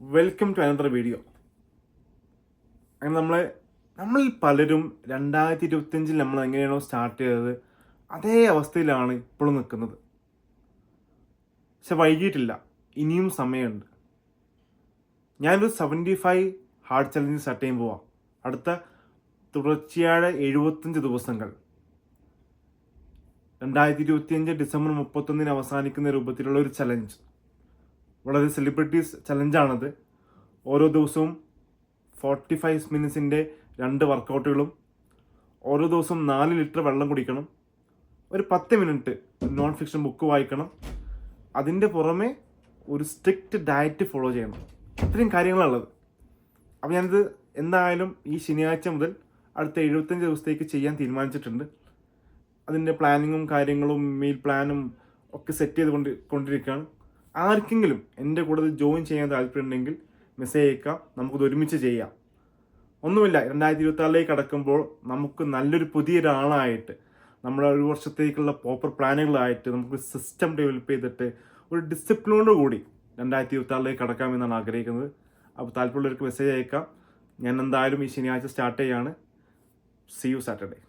Welcome to another video. അങ്ങനെ നമ്മളിൽ പലരും 2025 നമ്മൾ എങ്ങനെയാണോ സ്റ്റാർട്ട് ചെയ്തത് അതേ അവസ്ഥയിലാണ് ഇപ്പോഴും നിൽക്കുന്നത്. പക്ഷെ വൈകിട്ടില്ല, ഇനിയും സമയമുണ്ട്. ഞാനൊരു 75 ഹാർഡ് ചലഞ്ച് സ്റ്റാർട്ട് ചെയ്യാൻ പോവാം. അടുത്ത തുടർച്ചയായ 75 ദിവസങ്ങൾ 2025 ഡിസംബർ 31 അവസാനിക്കുന്ന രൂപത്തിലുള്ള ഒരു ചലഞ്ച്. വളരെ സെലിബ്രിറ്റീസ് ചലഞ്ചാണത്. ഓരോ ദിവസവും 45 മിനിറ്റ്സിൻ്റെ 2 വർക്കൗട്ടുകളും, ഓരോ ദിവസവും 4 ലിറ്റർ വെള്ളം കുടിക്കണം, ഒരു 10 മിനിറ്റ് നോൺ ഫിക്ഷൻ ബുക്ക് വായിക്കണം, അതിൻ്റെ പുറമെ ഒരു സ്ട്രിക്റ്റ് ഡയറ്റ് ഫോളോ ചെയ്യണം. ഇത്രയും കാര്യങ്ങളുള്ളത്. അപ്പോൾ ഞാനിത് എന്തായാലും ഈ ശനിയാഴ്ച മുതൽ അടുത്ത 75 ദിവസത്തേക്ക് ചെയ്യാൻ തീരുമാനിച്ചിട്ടുണ്ട്. അതിൻ്റെ പ്ലാനിങ്ങും കാര്യങ്ങളും മീൽ പ്ലാനും ഒക്കെ സെറ്റ് കൊണ്ടിരിക്കുകയാണ്. ആർക്കെങ്കിലും എൻ്റെ കൂടെ ജോയിൻ ചെയ്യാൻ താല്പര്യമുണ്ടെങ്കിൽ മെസ്സേജ് അയക്കാം, നമുക്കിത് ഒരുമിച്ച് ചെയ്യാം. ഒന്നുമില്ല, 2026 കടക്കുമ്പോൾ നമുക്ക് നല്ലൊരു പുതിയൊരാളായിട്ട് നമ്മുടെ ഒരു വർഷത്തേക്കുള്ള പ്രോപ്പർ പ്ലാനുകളായിട്ട് നമുക്ക് സിസ്റ്റം ഡെവലപ്പ് ചെയ്തിട്ട് ഒരു ഡിസിപ്ലിനോട് കൂടി 2026 കടക്കാമെന്നാണ് ആഗ്രഹിക്കുന്നത്. അപ്പോൾ താല്പര്യമുള്ളവർക്ക് മെസ്സേജ് അയക്കാം. ഞാൻ എന്തായാലും ഈ ശനിയാഴ്ച സ്റ്റാർട്ട് ചെയ്യാണ്. See you Saturday.